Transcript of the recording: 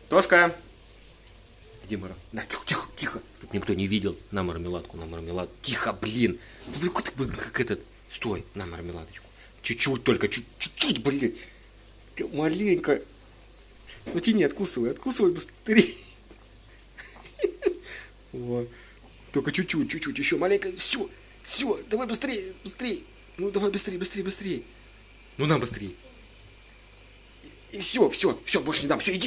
Тошка. Иди, Мара. На, тихо, тихо, тихо. Тут никто не видел. На мармеладку, на мармелад. Тихо, блин. Ты, блин, как этот. Стой, на мармеладочку. Чуть-чуть только, чуть-чуть, блин. Маленько. Ну тяни, откусывай быстрее. Вот. Только чуть-чуть, еще маленько. Все, давай быстрее. Ну давай быстрее. Ну на быстрее. И все, больше не дам. Все, иди.